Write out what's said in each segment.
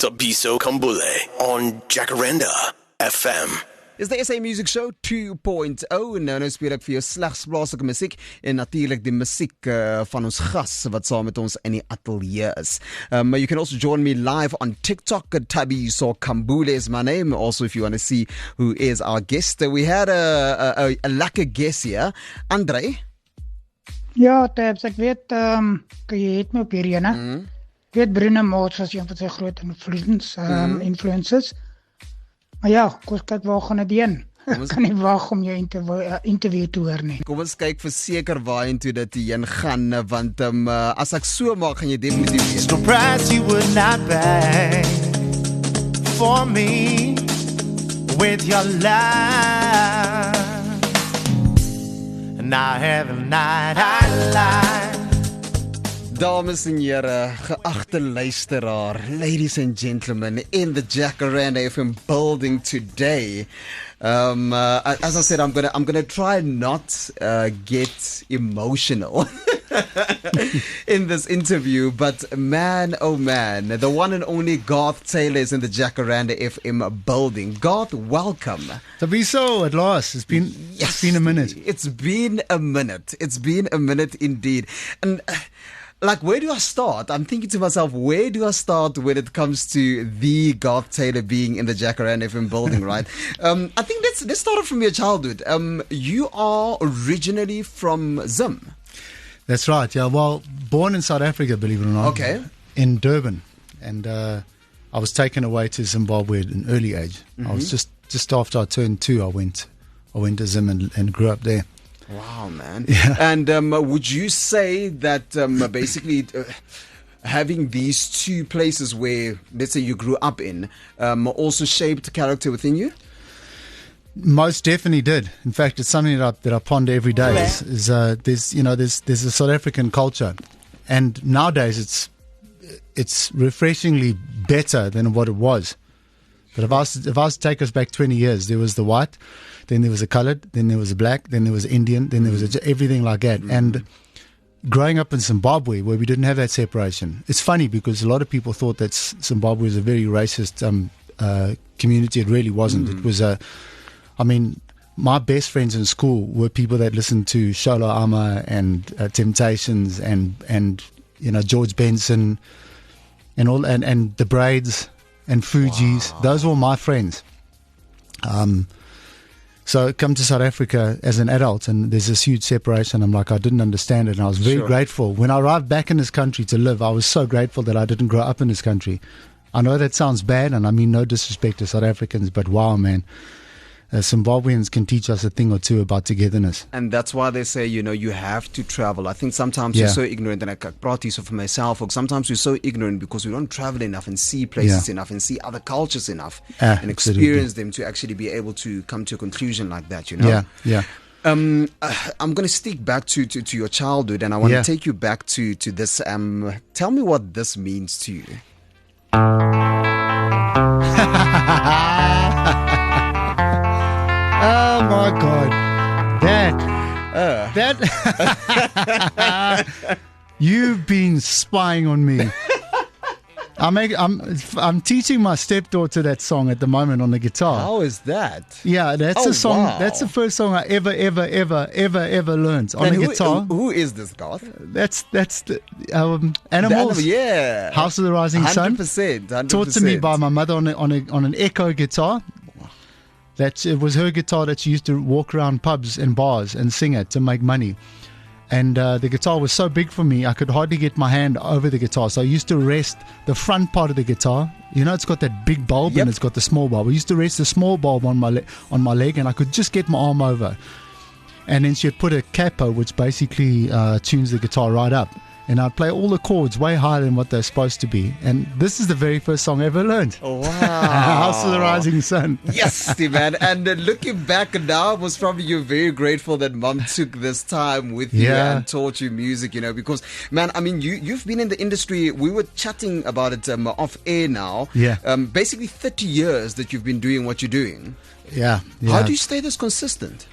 Tabiso Kambule on Jacaranda FM. Is the SA Music Show 2.0 en nou speel ek vir jou slegs plaaslike musiek en natuurlik die musiek van ons gas wat saam met ons in die ateljee is. You can also join me live on TikTok. Tabiso Kambule is my name. Also, if you want to see who is our guest, we had a lekker guest here, Andre. Ja, Tabs, ek weet, jy het my op hierdie ene. Ek weet Bruno Mars was een van sy groot influences. Maar ja, kom kyk waar gaan dit heen. Ek kan nie wag om jou interview te hoor nie. Kom ons kyk verseker waarheen toe dit heen gaan, want as ek so maak gaan jy definitief weet. No price you would not pay for me with your love. And now every night I lie. Dames en here, geagte luisteraar, ladies and gentlemen, in the Jacaranda FM building today. As I said, I'm gonna try not get emotional in this interview, but man, oh man, the one and only Garth Taylor is in the Jacaranda FM building. Garth, welcome. Tabiso, at last. It's been a minute. It's been a minute. It's been a minute indeed. And like, where do I start? I'm thinking to myself, where do I start when it comes to the Garth Taylor being in the Jacaranda FM building, right? I think let's start off from your childhood. You are originally from Zim. That's right, yeah. Well, born in South Africa, believe it or not. Okay. In Durban. And I was taken away to Zimbabwe at an early age. I was just after I turned 2, I went to Zim and grew up there. Wow, man. Yeah. And would you say that basically having these two places where, let's say, you grew up in also shaped character within you? Most definitely did. In fact, it's something that I ponder every day. There's a South African culture, and nowadays it's refreshingly better than what it was. But if I was to take us back 20 years, there was the white, then there was a colored, then there was a black, then there was Indian, then there was everything like that. And growing up in Zimbabwe, where we didn't have that separation, it's funny because a lot of people thought that Zimbabwe was a very racist community. It really wasn't. It was my best friends in school were people that listened to Sholo Ama and Temptations and George Benson and all and the Braids and Fugees. Wow. Those were my friends. So I come to South Africa as an adult and there's this huge separation. I'm like, I didn't understand it, and I was very grateful. When I arrived back in this country to live, I was so grateful that I didn't grow up in this country. I know that sounds bad, and I mean no disrespect to South Africans, but wow, man. Zimbabweans can teach us a thing or two about togetherness. And that's why they say, you have to travel. I think sometimes you're so ignorant, and I brought this for myself, or sometimes we're so ignorant because we don't travel enough and see places enough and see other cultures enough and experience them to actually be able to come to a conclusion like that, Yeah. I'm going to stick back to your childhood, and I want to take you back to this. Tell me what this means to you. Oh my God, that you've been spying on me. I'm teaching my stepdaughter that song at the moment on the guitar. How is that? Yeah, that's a song. Wow. That's the first song I ever learned on the guitar. Who is this, Garth? That's the Animals. Yeah, House of the Rising Sun. 100%. Taught to me by my mother on an echo guitar. It was her guitar that she used to walk around pubs and bars and sing it to make money. And the guitar was so big for me, I could hardly get my hand over the guitar. So I used to rest the front part of the guitar. It's got that big bulb and it's got the small bulb. I used to rest the small bulb on my leg, and I could just get my arm over. And then she'd put a capo, which basically tunes the guitar right up. And I'd play all the chords way higher than what they're supposed to be. And this is the very first song I ever learned. Oh, wow. House of the Rising Sun. Yes, man. And looking back now, I was probably you're very grateful that Mom took this time with you and taught you music, because, man, I mean, you've been in the industry. We were chatting about it off air now. Yeah. Basically 30 years that you've been doing what you're doing. Yeah. How do you stay this consistent?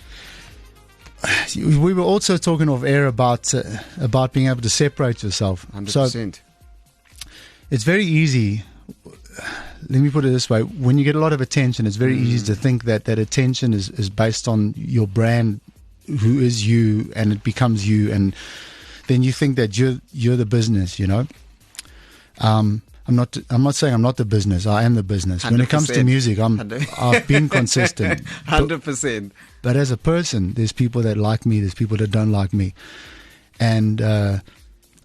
We were also talking off air about being able to separate yourself. 100%. So it's very easy let me put it this way: when you get a lot of attention, it's very easy to think that attention is based on your brand, who is you, and it becomes you, and then you think that you're the business. I'm not saying I'm not the business. I am the business. 100%. When it comes to music, I've been consistent. 100%. But as a person, there's people that like me. There's people that don't like me, and I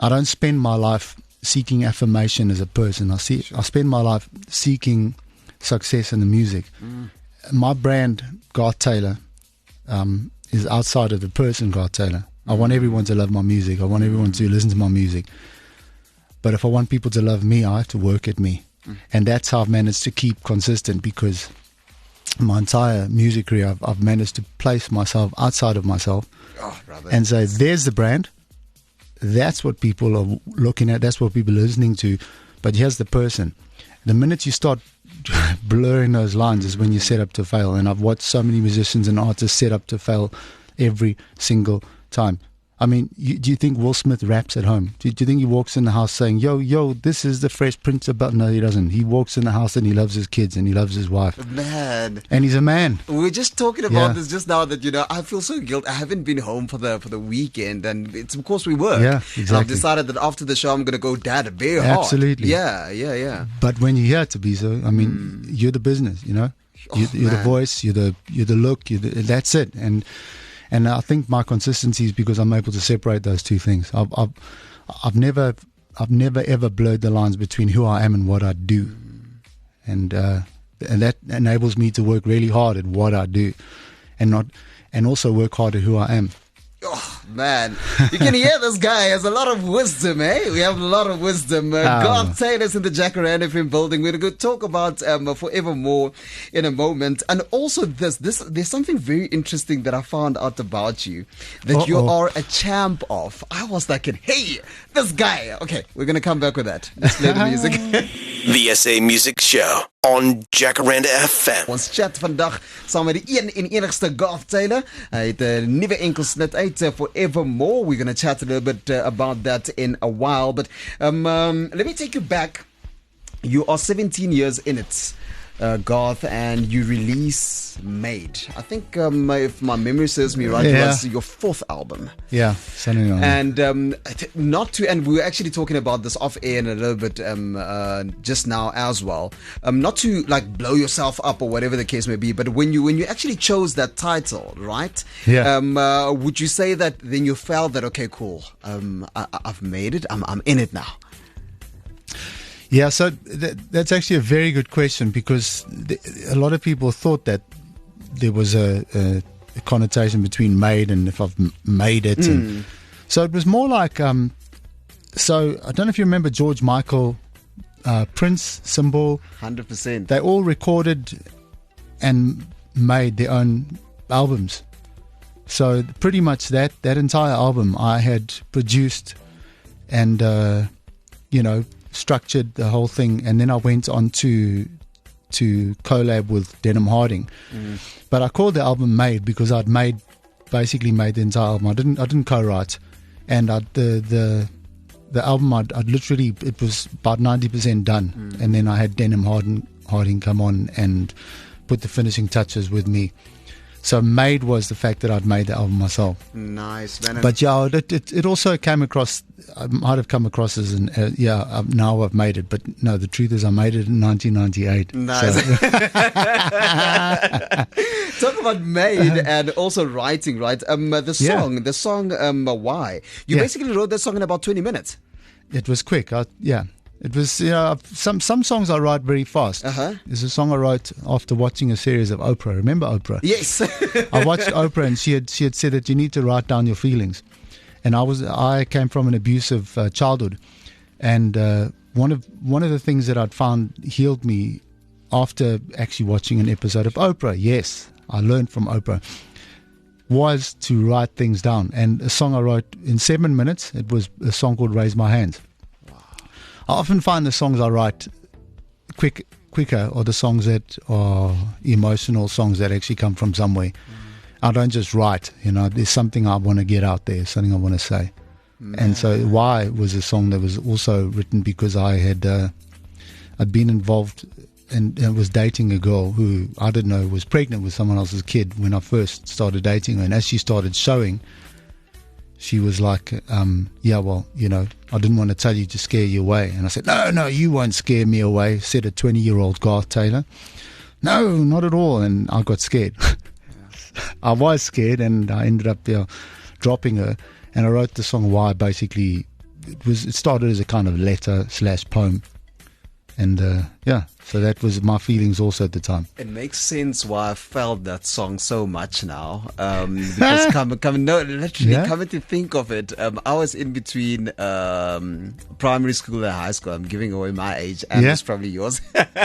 don't spend my life seeking affirmation as a person. I spend my life seeking success in the music. My brand, Garth Taylor, is outside of the person Garth Taylor. I want everyone to love my music. I want everyone to listen to my music. But if I want people to love me, I have to work at me. And that's how I've managed to keep consistent, because my entire music career, I've managed to place myself outside of myself and say, there's the brand. That's what people are looking at. That's what people are listening to. But here's the person. The minute you start blurring those lines is when you set up to fail. And I've watched so many musicians and artists set up to fail every single time. I mean, do you think Will Smith raps at home? Do you think he walks in the house saying, yo, this is the Fresh Prince of Bel-Air? No, he doesn't. He walks in the house and he loves his kids and he loves his wife. Man. And he's a man. We were just talking about this just now, that, I feel so guilty. I haven't been home for the weekend, and it's because we work. Yeah, exactly. And I've decided that after the show, I'm going to go dad very hard. Absolutely. Yeah. But when you're here, Tabiso, I mean, you're the business, You're the voice, you're the look, that's it. And I think my consistency is because I'm able to separate those two things. I've never ever blurred the lines between who I am and what I do, and that enables me to work really hard at what I do, and also work hard at who I am. Oh, man. You can hear this guy has a lot of wisdom, eh? We have a lot of wisdom. Garth Taylor's in the Jacaranda FM building. We're going to talk about Forevermore in a moment. And also there's something very interesting that I found out about you, that you are a champ of. I was like, hey, this guy. Okay, we're going to come back with that. Let's play the music. The SA Music Show on Jacaranda FM. Ons chat vandag saam met die een en enigste Garth Taylor. Hy het 'n nuwe enkelsnit uit, Forevermore. We're going to chat a little bit about that in a while. But let me take you back. You are 17 years in it, Garth, and you release Made. I think, if my memory serves me right, it was your 4th album. Yeah, something like that. And and we were actually talking about this off air in a little bit just now as well. Not to like blow yourself up or whatever the case may be, but when you actually chose that title, right? Yeah. Would you say that then you felt that, okay, cool, I've made it, I'm in it now? Yeah, so that's actually a very good question, because a lot of people thought that there was a connotation between made and if I've made it. And so it was more like, so I don't know if you remember George Michael, Prince, Symbol. 100%. They all recorded and made their own albums. So pretty much that entire album I had produced and, structured the whole thing, and then I went on to collab with Denim Harding. But I called the album Made because I'd basically made the entire album. I didn't co-write, and the album I'd literally, it was about 90% done, and then I had Denim Harding come on and put the finishing touches with me. So Made was the fact that I'd made the album myself. Nice, man. But yeah, it also came across, I might have come across as now I've made it. But no, the truth is I made it in 1998. Nice. So. Talk about Made and also writing, right? The song, Why? You basically wrote that song in about 20 minutes. It was quick. It was, some songs I write very fast. There's a song I wrote after watching a series of Oprah. Remember Oprah? Yes. I watched Oprah, and she had said that you need to write down your feelings. And I came from an abusive childhood, and one of the things that I'd found healed me after actually watching an episode of Oprah. Yes, I learned from Oprah. Was to write things down. And a song I wrote in 7 minutes. It was a song called Raise My Hands. I often find the songs I write quicker, or the songs that are emotional songs that actually come from somewhere. I don't just write, there's something I want to get out there, something I want to say. Man. And so Why was a song that was also written because I I'd been involved and was dating a girl who I didn't know was pregnant with someone else's kid when I first started dating her. And as she started showing, she was like, yeah, well, you know, I didn't want to tell you to scare you away. And I said, no, you won't scare me away, said a 20-year-old Garth Taylor. No, not at all. And I got scared. I was scared, and I ended up dropping her. And I wrote the song Why. Basically, it started as a kind of letter / poem. And so that was my feelings also at the time. It makes sense why I felt that song so much now. Because coming to think of it, I was in between primary school and high school. I'm giving away my age, and it's probably yours.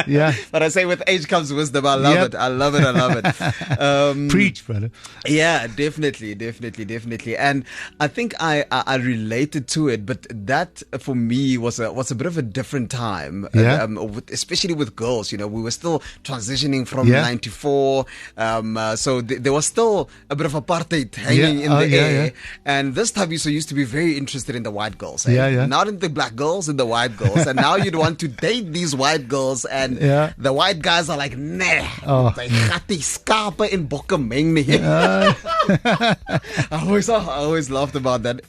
Yeah. But I say with age comes wisdom. I love it. I love it. Preach, brother. Yeah, definitely. And I think I related to it, but that for me was a bit of a different time. Yeah. Especially with girls, you know, we were still transitioning from 94, so there was still a bit of apartheid hanging in the air. Yeah. And this time you used to be very interested in the white girls, not in the black girls, in the white girls. And now you'd want to date these white girls, and the white guys are like, nah, they got die skape in bokke meng nie. I always laughed about that.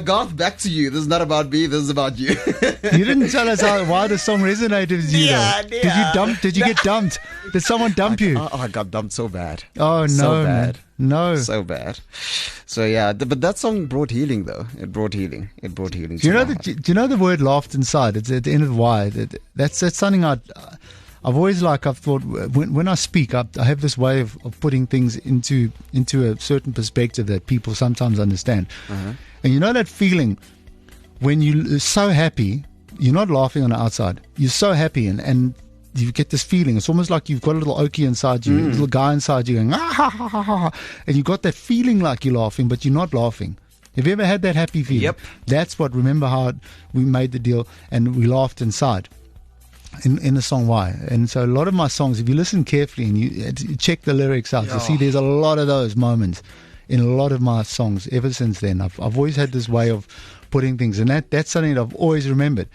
Garth, back to you. This is not about me, this is about you. You didn't tell us why the song resonated with you. Did you get dumped? Did someone dump you? I got dumped so bad. Oh, no. So bad. No. So bad. So yeah, but that song brought healing though. It brought healing. Do you know the word laughed inside? It's at the end of why. That's something I've thought when I speak, I have this way of putting things into a certain perspective that people sometimes understand. And you know that feeling when you're so happy, you're not laughing on the outside. You're so happy and you get this feeling. It's almost like you've got a little Okie inside you, a little guy inside you going, ah, ha, ha, ha, ha. And you got that feeling like you're laughing, but you're not laughing. Have you ever had that happy feeling? Yep. That's what, remember how we made the deal and we laughed inside in the song Why. And so a lot of my songs, if you listen carefully and you check the lyrics out, you'll see there's a lot of those moments in a lot of my songs ever since then. I've always had this way of putting things, and that's something that I've always remembered,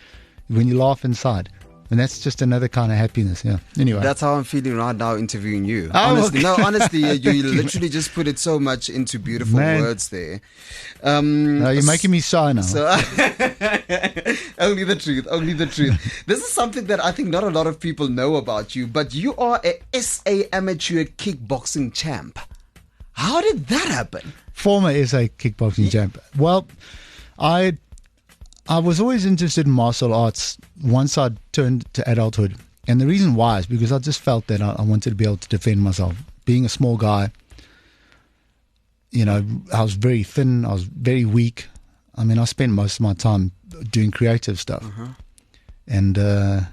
when you laugh inside. And that's just another kind of happiness, yeah. Anyway. That's how I'm feeling right now interviewing you. Oh, honestly, you literally just put it so much into beautiful words there. No, you're making me shy now. So only the truth. This is something that I think not a lot of people know about you, but you are a SA amateur kickboxing champ. How did that happen? Former SA kickboxing champ. Well, I was always interested in martial arts once I turned to adulthood. And the reason why is because I just felt that I wanted to be able to defend myself. Being a small guy, you know, I was very thin, I was very weak. I mean, I spent most of my time doing creative stuff. And, I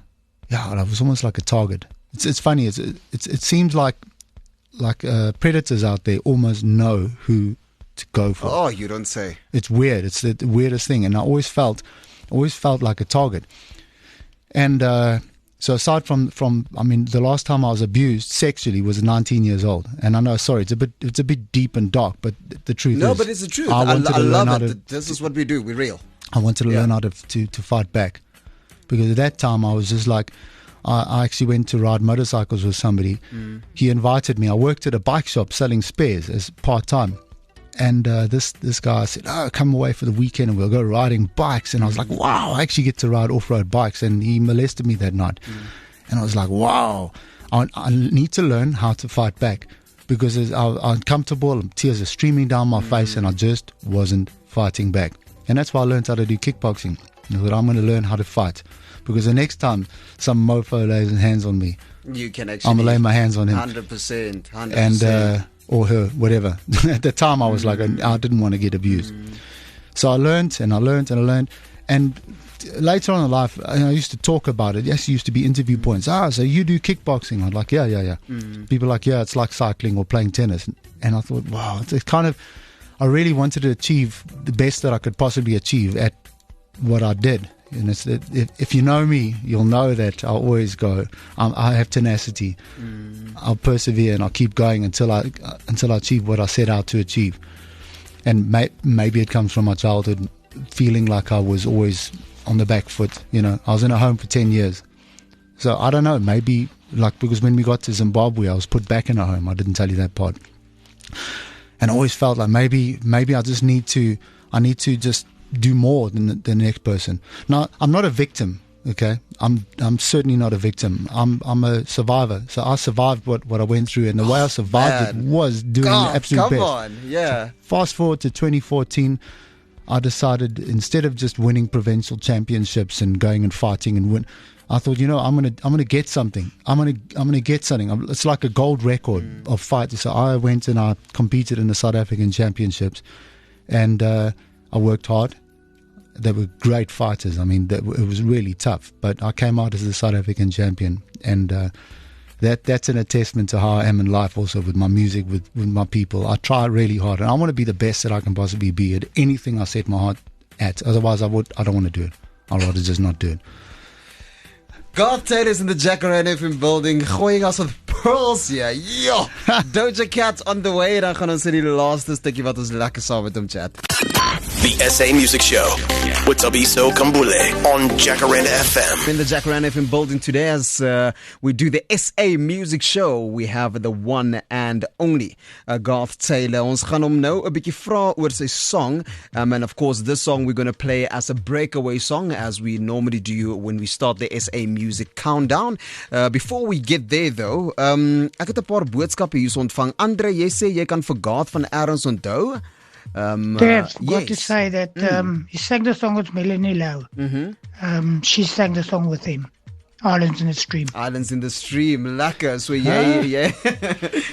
was almost like a target. It's funny, it seems like predators out there almost know who to go for. Oh, you don't say. It's weird. It's the weirdest thing. And I always felt like a target. And so aside from I mean, the last time I was abused sexually was 19 years old. And I know, sorry, it's a bit deep and dark, but the truth is. No, but it's the truth. I love it. This is what we do. We're real. I wanted to learn how to fight back. Because at that time I was just like, I actually went to ride motorcycles with somebody. He invited me. I worked at a bike shop selling spares as part-time. And this guy said, oh, come away for the weekend and we'll go riding bikes. And I was like, wow, I actually get to ride off-road bikes. And he molested me that night. And I was like, wow, I need to learn how to fight back. Because I'm uncomfortable, tears are streaming down my face, and I just wasn't fighting back. And that's why I learned how to do kickboxing. I thought, I'm going to learn how to fight. Because the next time some mofo lays his hands on me, you can actually, I'm going to lay my hands on him. 100%. And, or her, whatever. At the time, I was like, I didn't want to get abused. So I learned. And later on in life, I used to talk about it. Yes, it used to be interview points. So you do kickboxing? I'm like, yeah. People are like, yeah, it's like cycling or playing tennis. And I thought, wow, it's kind of, I really wanted to achieve the best that I could possibly achieve at what I did. And it's that if you know me, you'll know that I'll always go. I have tenacity. I'll persevere and I'll keep going until I achieve what I set out to achieve. And maybe it comes from my childhood, feeling like I was always on the back foot. You know, I was in a home for 10 years, So I don't know, maybe because when we got to Zimbabwe, I was put back in a home. I didn't tell you that part. And I always felt like maybe I just need to just do more than the next person. Now, I'm not a victim, okay? I'm certainly not a victim. I'm a survivor. So I survived what I went through, and the way I survived it was doing the absolute best. Come on, yeah. So fast forward to 2014, I decided instead of just winning provincial championships and going and fighting and win, I thought, I'm gonna get something. I'm gonna get something. It's like a gold record of fights. So I went and I competed in the South African Championships, and I worked hard. They were great fighters. I mean, it was really tough. But I came out as the South African champion, and that's an attestament to how I am in life. Also with my music, with my people, I try really hard, and I want to be the best that I can possibly be at anything I set my heart at. Otherwise, I don't want to do it. I'd rather just not do it. Garth Taylor's in the Jacaranda FM building, gooiing us with pearls here. Yo! Doja Cat on the way. Dan gaan ons in die laaste stukkie wat ons lekker saam met hom chat. The SA Music Show with Tabiso Kambule on Jacaranda FM. In the Jacaranda FM building today, as we do the SA Music Show, we have the one and only Garth Taylor. Ons gaan hom nou 'n bietjie vra oor sy song, and of course this song we're going to play as a breakaway song, as we normally do when we start the SA Music Countdown. Before we get there though, ek het 'n paar boodskappe hier ontvang. Andre, jy sê jy kan vir Garth van Erns onthou. Dave, got to yes. say that he sang the song with Melanie Lau. She sang the song with him. Islands in the Stream. Islands in the Stream, lekker. So jy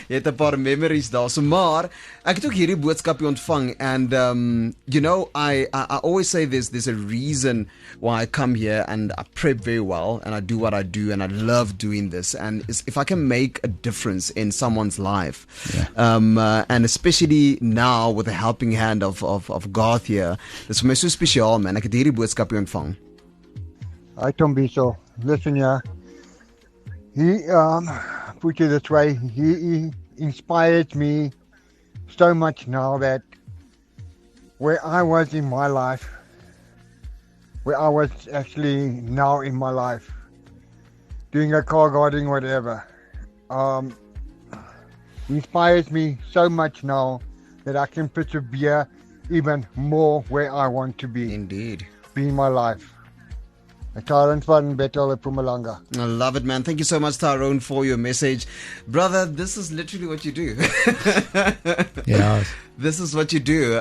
het 'n paar memories daar. So maar ek het ook hierdie boodskapie ontvang, and I always say there's a reason why I come here, and I prep very well, and I do what I do, and I love doing this, and if I can make a difference in someone's life, and especially now with the helping hand of Garth here, dis vir my so spesiaal, man. Ek het hierdie boodskapie ontvang. Hi Tombiso, listen here. He put it this way, he inspired me so much now that where I was in my life, where I was actually now in my life, doing a car guarding, whatever, inspires me so much now that I can persevere even more where I want to be. Indeed. Be in my life. Tyrone van Betel Pumalanga. I love it, man. Thank you so much, Tyrone, for your message. Brother, this is literally what you do. Yeah. This is what you do.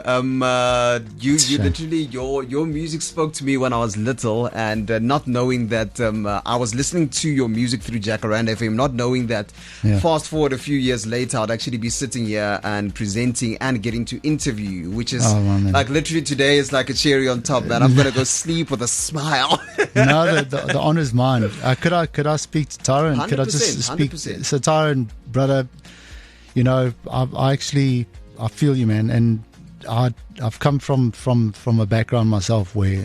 You literally, your music spoke to me when I was little, and not knowing that I was listening to your music through Jacaranda FM, not knowing that fast forward a few years later, I'd actually be sitting here and presenting and getting to interview you, which is like literally today is like a cherry on top, man. I'm going to go sleep with a smile. No, the honor's mine. Could I speak to Tyrone? 100%, Could I just speak? 100%. So Tyrone, brother, I feel you, man, and I've come from a background myself where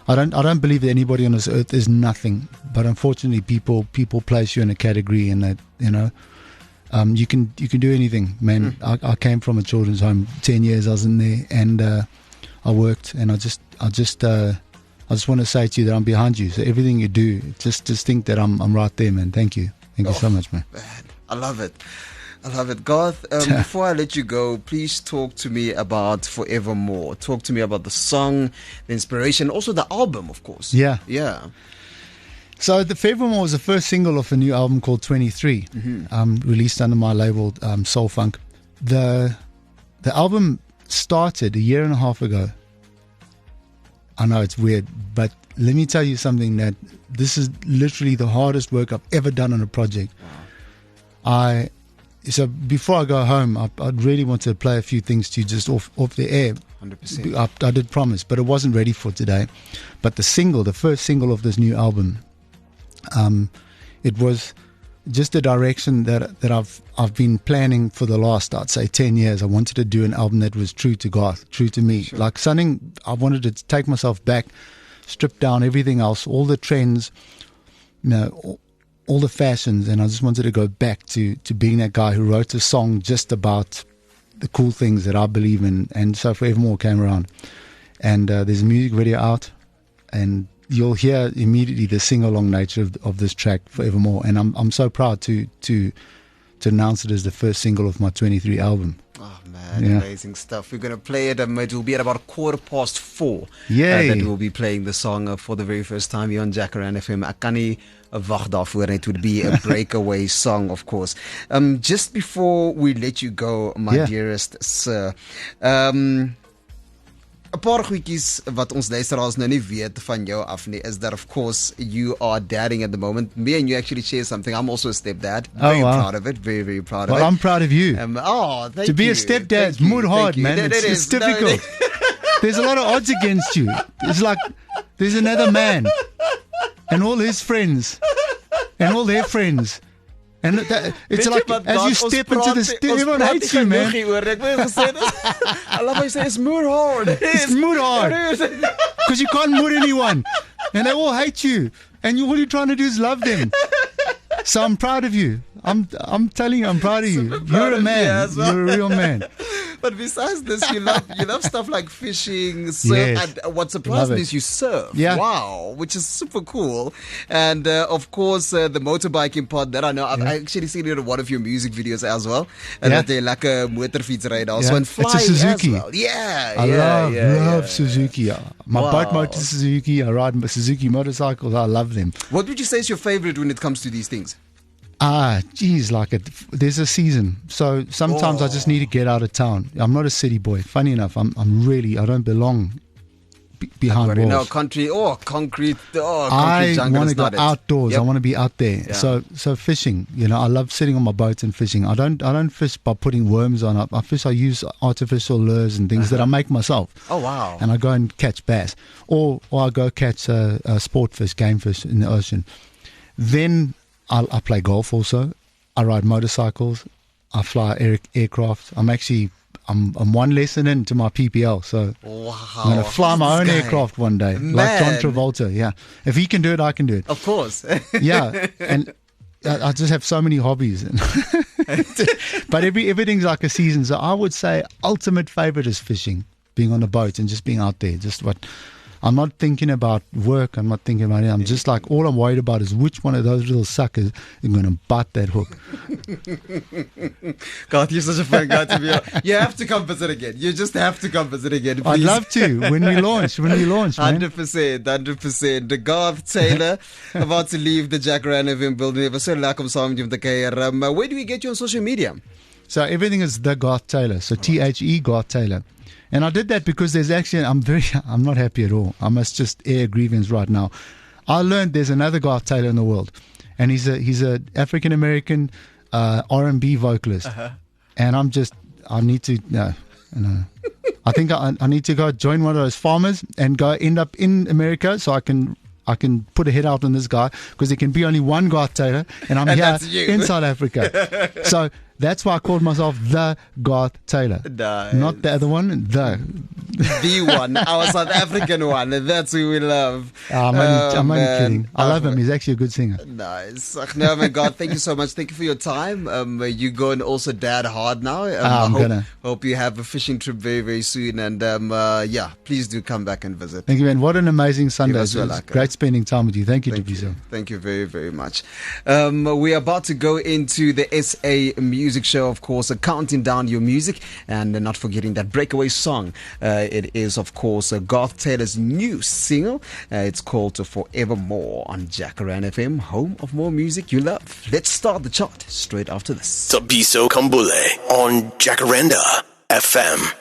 I don't believe that anybody on this earth is nothing, but unfortunately people place you in a category, and that you can do anything, man. I came from a children's home. 10 years I was in there, and I worked, and I just want to say to you that I'm behind you. So everything you do, just think that I'm right there, man. Thank you so much, man. I love it. Garth, before I let you go, please talk to me about Forevermore. Talk to me about the song, the inspiration, also the album, of course. Yeah. So the Forevermore was the first single of a new album called 23, released under my label Soul Funk. The album started a year and a half ago. I know it's weird, but let me tell you something, that this is literally the hardest work I've ever done on a project. Wow. So before I go home, I'd really want to play a few things to you just off the air. 100%. I did promise, but it wasn't ready for today. But the first single of this new album, it was just the direction that I've been planning for the last, I'd say, 10 years. I wanted to do an album that was true to Garth, true to me. Sure. Like something, I wanted to take myself back, strip down everything else, all the trends, all the fashions, and I just wanted to go back to being that guy who wrote a song just about the cool things that I believe in. And so Forevermore came around, and there's a music video out, and you'll hear immediately the sing-along nature of this track, Forevermore. And I'm so proud to announce it as the first single of my 23 album. Oh man, amazing stuff. We're going to play it. It will be at about 4:15. Yay. That we'll be playing the song for the very first time here on Jacaranda FM. Ek kan nie wag daarvoor. It would be a breakaway song, of course. Just before we let you go, my dearest sir, 'n paar goedjies wat ons luisteraars nou nie weet van jou af nie is that of course you are dadding at the moment. Me and you actually share something. I'm also a stepdad. Very proud of it. Very, very proud of it. Well, I'm proud of you. Thank to be you. a stepdad is more hard, man. It's difficult. There's a lot of odds against you. It's like there's another man and all his friends and all their friends. And it's like as you step into this, everyone hates you, man. I love how you say it's more hard. It's more hard because you can't moor anyone, and they all hate you. And all you're trying to do is love them. So I'm proud of you. I'm telling you, I'm proud of you. You're a man. Well. You're a real man. But besides this, you love stuff like fishing, surf. Yes. And what surprised me is you surf. Yeah. Wow, which is super cool. And of course, the motorbiking part that I know, I've actually seen it in one of your music videos as well. And that they like a motorfietsrijden also and flying it's a Suzuki. as well. Yeah, I love Suzuki. My boat motor is Suzuki. I ride Suzuki motorcycles. I love them. What would you say is your favorite when it comes to these things? Geez, there's a season. So sometimes I just need to get out of town. I'm not a city boy. Funny enough, I don't belong behind walls. No, concrete I jungle. want to go outdoors. Yep. I want to be out there. Yeah. So fishing, I love sitting on my boat and fishing. I don't fish by putting worms on it. I use artificial lures and things that I make myself. Oh wow. And I go and catch bass. Or I go catch sport fish, game fish in the ocean. Then I play golf also. I ride motorcycles. I fly aircraft. I'm one lesson into my PPL, so I'm going to fly my own aircraft one day, like John Travolta. Yeah, if he can do it, I can do it. Of course. Yeah, and I just have so many hobbies. But everything's like a season. So I would say ultimate favorite is fishing, being on a boat and just being out there. I'm not thinking about work. I'm not thinking about it. I'm just like, all I'm worried about is which one of those little suckers is going to butt that hook. God, you're such a fun guy to be on. You have to come visit again. You just have to come visit again, please. I'd love to when we launch, man. 100%. The Garth Taylor about to leave the Jacaranda FM building. It was so lekker om saam met jou te kuier. Where do we get you on social media? So everything is the Garth Taylor. So THE Garth Taylor. And I did that because there's actually, I'm not happy at all. I must just air a grievance right now. I learned there's another Garth Taylor in the world, and he's a African American R&B vocalist. And I need to I think I need to go join one of those farmers and go end up in America so I can put a hit out on this guy, because there can be only one Garth Taylor, and I'm here in South Africa. So that's why I called myself the Garth Taylor. Nice. Not the other one, the one, our South African one. That's who we love. I'm only kidding. I love him. He's actually a good singer. Nice. No, my God, thank you so much. Thank you for your time. You go and also dad hard now. Hope you have a fishing trip very, very soon. And please do come back and visit. Thank you, man. What an amazing Sunday. It was great spending time with you. Thank you, Dubiso. Thank you very, very much. We're about to go into the SA Music Show, of course, counting down your music, and not forgetting that breakaway song. It is, of course, Garth Taylor's new single. It's called Forevermore on Jacaranda FM, home of more music you love. Let's start the chart straight after this. Tabiso Kambule on Jacaranda FM.